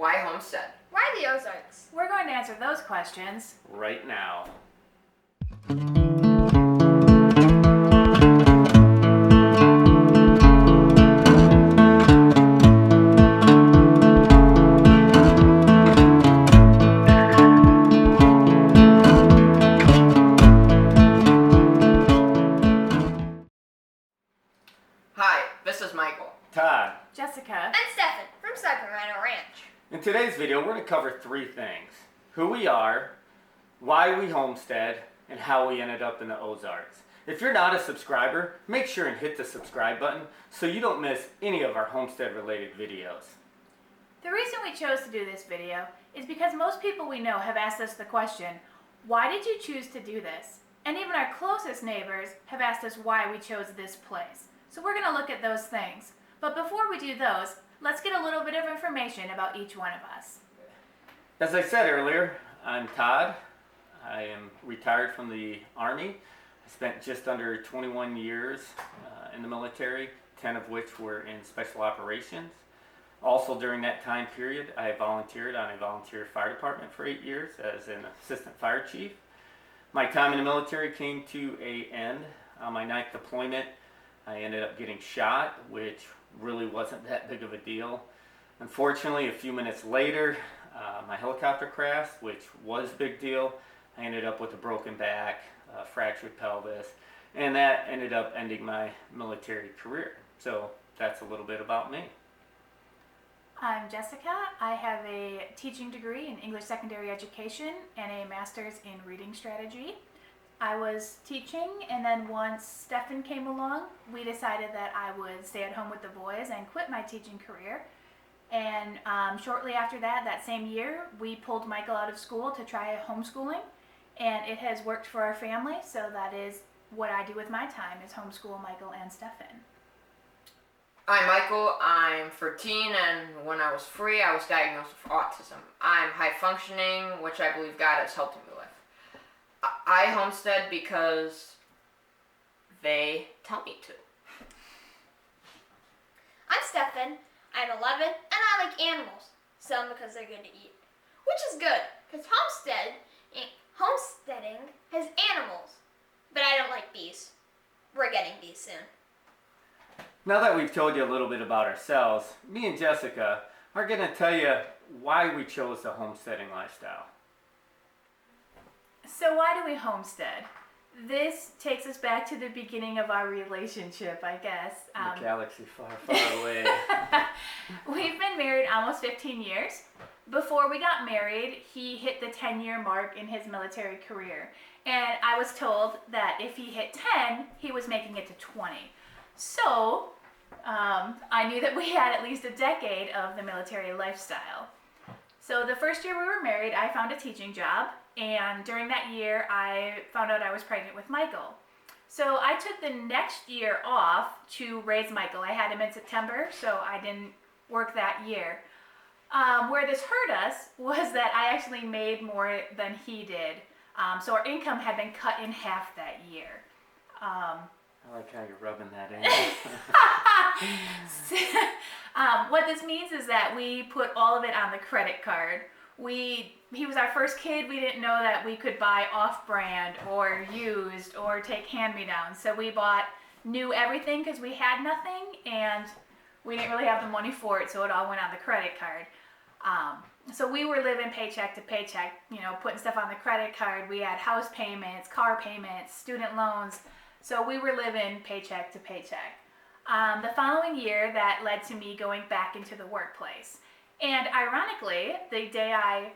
Why Homestead? Why the Ozarks? We're going to answer those questions right now. Hi, this is Michael. Todd. Jessica. And Stefan from Sniping, Rhino Ranch. In today's video, we're going to cover three things. Who we are, why we homestead, and how we ended up in the Ozarks. If you're not a subscriber, make sure and hit the subscribe button so you don't miss any of our homestead related videos. The reason we chose to do this video is because most people we know have asked us the question, why did you choose to do this? And even our closest neighbors have asked us why we chose this place. So we're going to look at those things. But before we do those, let's get a little bit of information about each one of us. As I said earlier, I'm Todd. I am retired from the Army. I spent just under 21 years in the military, 10 of which were in special operations. Also during that time period, I volunteered on a volunteer fire department for 8 years as an assistant fire chief. My time in the military came to an end. On my 9th deployment, I ended up getting shot, which really wasn't that big of a deal. Unfortunately, a few minutes later, my helicopter crashed, which was a big deal. I ended up with a broken back, fractured pelvis, and that ended up ending my military career. So that's a little bit about me. I'm Jessica. I have a teaching degree in English secondary education and a master's in reading strategy. I was teaching, and then once Stefan came along, we decided that I would stay at home with the boys and quit my teaching career. And shortly after that, that same year, we pulled Michael out of school to try homeschooling, and it has worked for our family, so that is what I do with my time, is homeschool Michael and Stefan. I'm Michael. I'm 13, and when I was 3, I was diagnosed with autism. I'm high functioning, which I believe God has helped me with. I homestead because they tell me to. I'm Stefan. I'm 11, and I like animals. Some because they're good to eat, which is good, because homesteading has animals. But I don't like bees. We're getting bees soon. Now that we've told you a little bit about ourselves, me and Jessica are going to tell you why we chose the homesteading lifestyle. So why do we homestead? This takes us back to the beginning of our relationship, I guess. The galaxy far, far away. We've been married almost 15 years. Before we got married, he hit the 10-year mark in his military career. And I was told that if he hit 10, he was making it to 20. So I knew that we had at least a decade of the military lifestyle. So the first year we were married, I found a teaching job. And during that year, I found out I was pregnant with Michael. So I took the next year off to raise Michael. I had him in September, so I didn't work that year. Where this hurt us was that I actually made more than he did. So our income had been cut in half that year. I like how you're rubbing that in. What this means is that we put all of it on the credit card. He was our first kid. We didn't know that we could buy off-brand or used or take hand-me-downs. So we bought new everything because we had nothing, and we didn't really have the money for it, so it all went on the credit card. So we were living paycheck to paycheck, putting stuff on the credit card. We had house payments, car payments, student loans. So we were living paycheck to paycheck. The following year, that led to me going back into the workplace. And ironically, the day I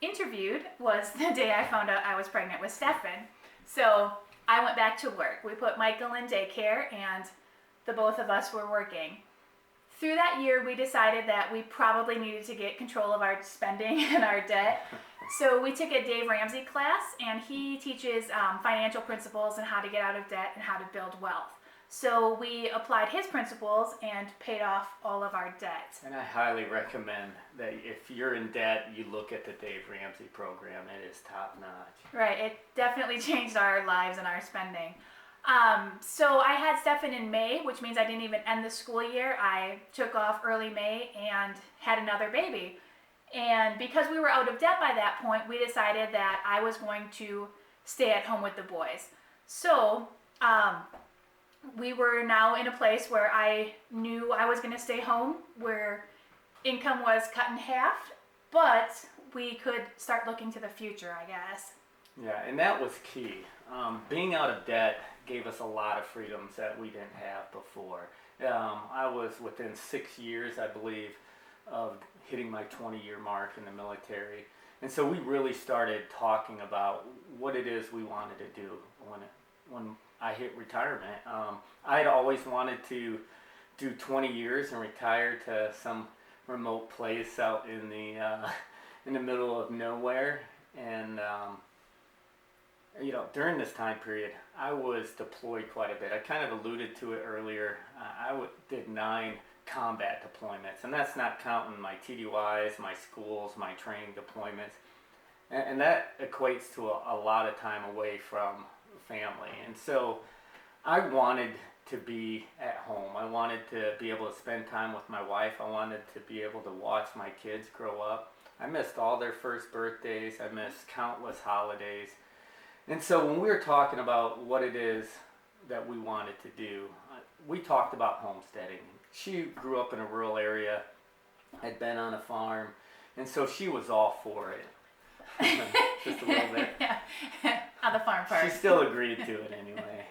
interviewed was the day I found out I was pregnant with Stefan. So I went back to work. We put Michael in daycare, and the both of us were working. Through that year, we decided that we probably needed to get control of our spending and our debt. So we took a Dave Ramsey class, and he teaches financial principles and how to get out of debt and how to build wealth. So we applied his principles and paid off all of our debt. And I highly recommend that if you're in debt, you look at the Dave Ramsey program. It is top notch. Right, it definitely changed our lives and our spending. So I had Stefan in May, which means I didn't even end the school year. I took off early May and had another baby. And because we were out of debt by that point, we decided that I was going to stay at home with the boys. So we were now in a place where I knew I was going to stay home, where income was cut in half, but we could start looking to the future, I guess. Yeah, and that was key. Being out of debt gave us a lot of freedoms that we didn't have before. I was within 6 years, I believe, of hitting my 20-year mark in the military. And so we really started talking about what it is we wanted to do when I hit retirement. I had always wanted to do 20 years and retire to some remote place out in the middle of nowhere. And during this time period, I was deployed quite a bit. I kind of alluded to it earlier. Did 9 combat deployments, and that's not counting my TDYs, my schools, my training deployments, and that equates to a lot of time away from family. And so I wanted to be at home. I wanted to be able to spend time with my wife. I wanted to be able to watch my kids grow up. I missed all their first birthdays. I missed countless holidays. And so when we were talking about what it is that we wanted to do, we talked about homesteading. She grew up in a rural area, had been on a farm, and so she was all for it. Just a little bit. Yeah, on the farm part. She still agreed to it anyway.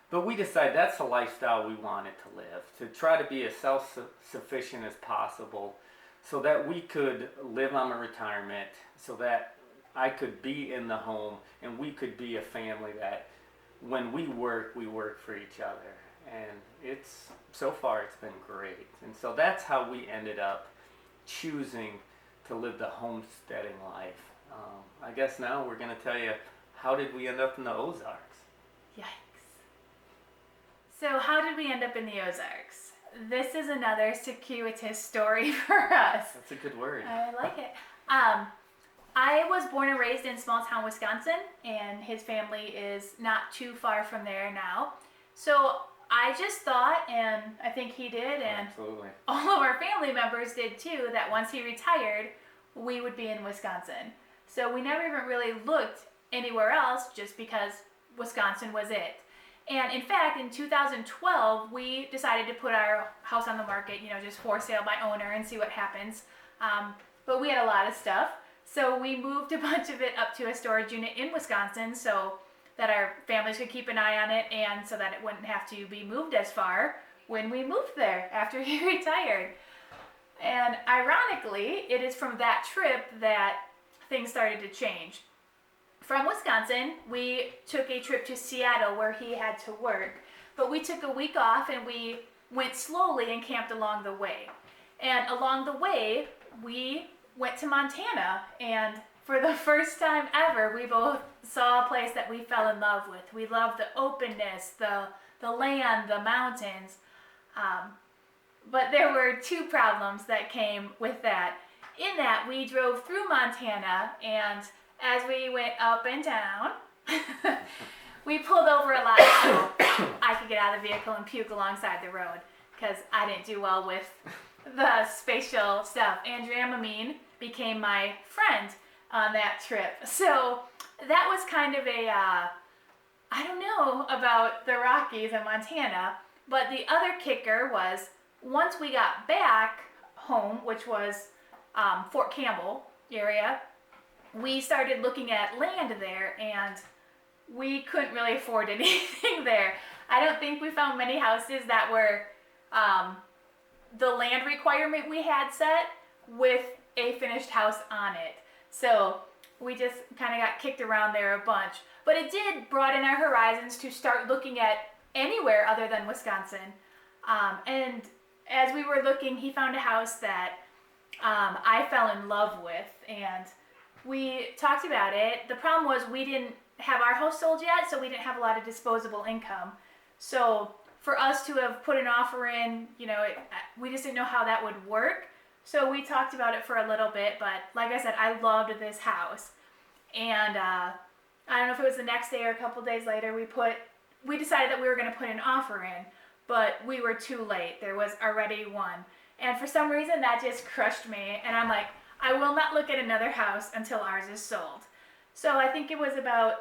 But we decided that's the lifestyle we wanted to live, to try to be as self-sufficient as possible so that we could live on my retirement, so that I could be in the home and we could be a family that when we work for each other. And so far it's been great. And so that's how we ended up choosing to live the homesteading life. I guess now we're going to tell you, how did we end up in the Ozarks? Yikes. So how did we end up in the Ozarks? This is another circuitous story for us. That's a good word. I like it. I was born and raised in small town Wisconsin, and his family is not too far from there now. So I just thought, and I think he did, and Absolutely. all of our family members did too, that once he retired, we would be in Wisconsin. So we never even really looked anywhere else, just because Wisconsin was it. And in fact, in 2012, we decided to put our house on the market, just for sale by owner and see what happens. But we had a lot of stuff. So we moved a bunch of it up to a storage unit in Wisconsin so that our families could keep an eye on it and so that it wouldn't have to be moved as far when we moved there after he retired. And ironically, it is from that trip that things started to change. From Wisconsin, we took a trip to Seattle where he had to work, but we took a week off and we went slowly and camped along the way. And along the way, we went to Montana, and for the first time ever, we both saw a place that we fell in love with. We loved the openness, the land, the mountains. But there were 2 problems that came with that. In that, we drove through Montana, and as we went up and down, we pulled over a lot so I could get out of the vehicle and puke alongside the road, because I didn't do well with the spatial stuff. And Dramamine became my friend on that trip. So that was kind of I don't know about the Rockies and Montana, but the other kicker was once we got back home, which was Fort Campbell area, we started looking at land there, and we couldn't really afford anything there. I don't think we found many houses that were the land requirement we had set with a finished house on it. So we just kind of got kicked around there a bunch. But it did broaden our horizons to start looking at anywhere other than Wisconsin. And as we were looking, he found a house that I fell in love with, and we talked about it. The problem was we didn't have our house sold yet, so we didn't have a lot of disposable income. So for us to have put an offer in, we just didn't know how that would work. So we talked about it for a little bit, but like I said, I loved this house. And I don't know if it was the next day or a couple days later, we decided that we were going to put an offer in, but we were too late. There was already one. And for some reason that just crushed me. And I'm like, I will not look at another house until ours is sold. So I think it was about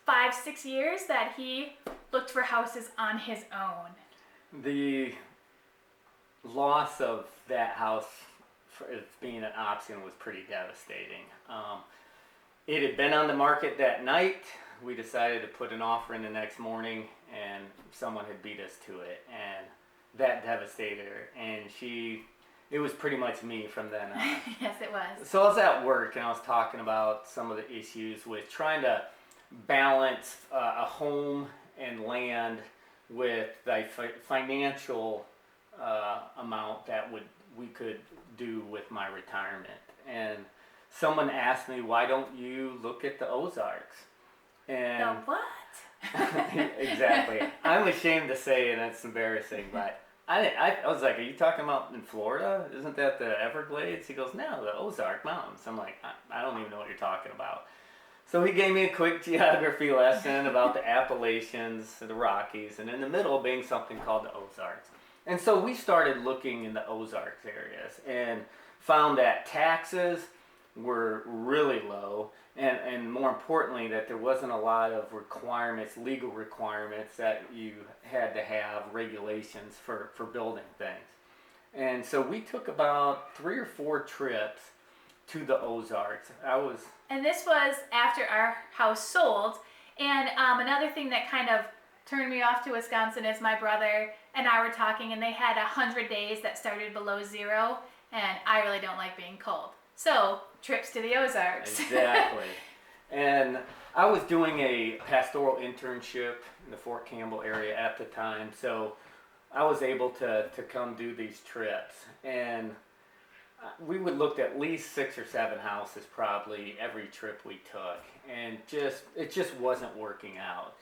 5-6 years that he looked for houses on his own. The loss of that house for it being an option was pretty devastating. It had been on the market that night. We decided to put an offer in the next morning, and someone had beat us to it, and that devastated her. And it was pretty much me from then on. Yes, it was. So I was at work, and I was talking about some of the issues with trying to balance a home and land with the financial amount that we could do with my retirement. And someone asked me, why don't you look at the Ozarks? And The what? exactly. I'm ashamed to say it, and it's embarrassing, but I was like, are you talking about in Florida? Isn't that the Everglades? He goes, no, the Ozark Mountains. I'm like, I don't even know what you're talking about. So he gave me a quick geography lesson about the Appalachians, the Rockies, and in the middle being something called the Ozarks. And so we started looking in the Ozarks areas and found that taxes were really low, and more importantly that there wasn't a lot of requirements, legal requirements, that you had to have regulations for building things. And so we took about 3 or 4 trips to the Ozarks. And this was after our house sold. And another thing that kind of turned me off to Wisconsin is my brother and I were talking, and they had 100 days that started below 0, and I really don't like being cold. So, trips to the Ozarks. Exactly. And I was doing a pastoral internship in the Fort Campbell area at the time, so I was able to come do these trips. And we would look at least 6 or 7 houses probably every trip we took, and it just wasn't working out.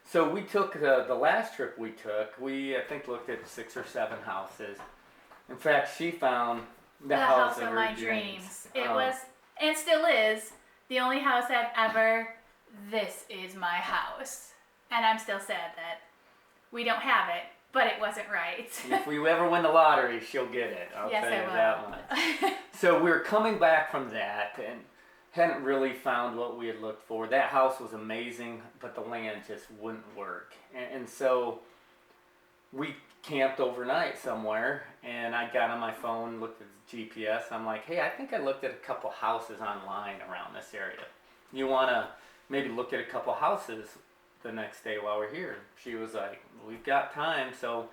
So we took the last trip we took, I think looked at 6 or 7 houses. In fact, she found the house of my dreams. It was, and still is, the only house I've ever, this is my house. And I'm still sad that we don't have it, but it wasn't right. If we ever win the lottery, she'll get it. I'll Yes, tell you I will. that much. So we were coming back from that and hadn't really found what we had looked for. That house was amazing, but the land just wouldn't work. And so we camped overnight somewhere, and I got on my phone, looked at the GPS. I'm like, hey, I think I looked at a couple houses online around this area. You want to maybe look at a couple houses the next day while we're here? She was like, we've got time. So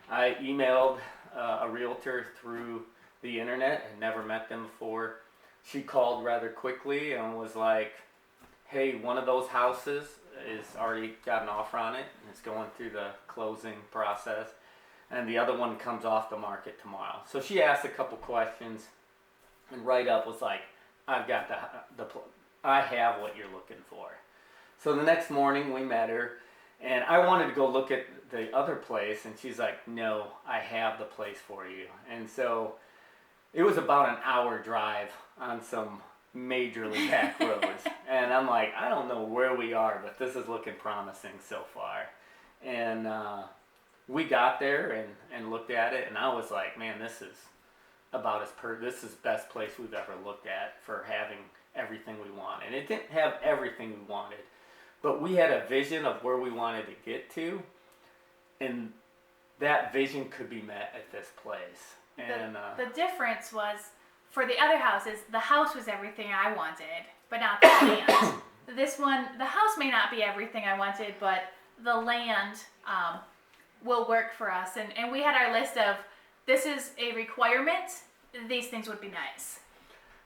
I emailed a realtor through the internet. Had never met them before. She called rather quickly and was like, hey, one of those houses is already got an offer on it, and it's going through the closing process, and the other one comes off the market tomorrow. So she asked a couple questions, and right up was like, I've got I have what you're looking for. So the next morning we met her, and I wanted to go look at the other place, and she's like, no, I have the place for you. And so it was about an hour drive on some majorly back roads. And I'm like, I don't know where we are, but this is looking promising so far. And we got there and looked at it, and I was like, man, this is this is the best place we've ever looked at for having everything we want. And it didn't have everything we wanted, but we had a vision of where we wanted to get to, and that vision could be met at this place. And the difference was, for the other houses, the house was everything I wanted, but not the land. This one, the house may not be everything I wanted, but the land will work for us. And we had our list of, this is a requirement, these things would be nice.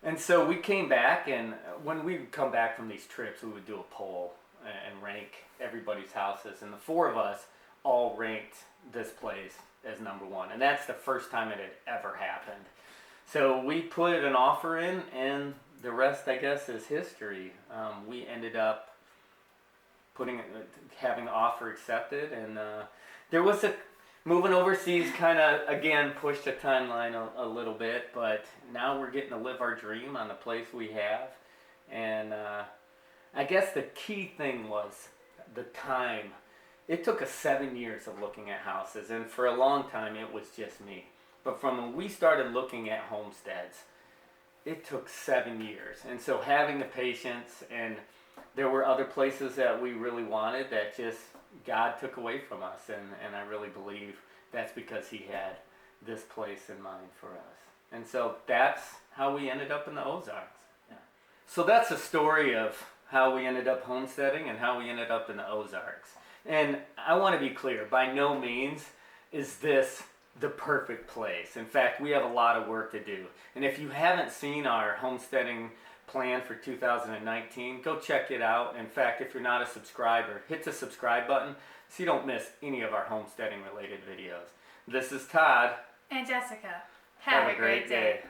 And so we came back, and when we would come back from these trips, we would do a poll and rank everybody's houses. And the 4 of us all ranked this place as number 1. And that's the first time it had ever happened. So we put an offer in, and the rest, I guess, is history. We ended up having the offer accepted, and there was moving overseas kind of, again, pushed the timeline a little bit, but now we're getting to live our dream on the place we have. And I guess the key thing was the time. It took us 7 years of looking at houses, and for a long time it was just me. But from when we started looking at homesteads, it took 7 years. And so having the patience, and there were other places that we really wanted that just God took away from us. And I really believe that's because he had this place in mind for us. And so that's how we ended up in the Ozarks. Yeah. So that's a story of how we ended up homesteading and how we ended up in the Ozarks. And I want to be clear, by no means is this the perfect place. In fact, we have a lot of work to do. And if you haven't seen our homesteading plan for 2019, go check it out. In fact, if you're not a subscriber, hit the subscribe button so you don't miss any of our homesteading related videos. This is Todd. And Jessica. Have a great day.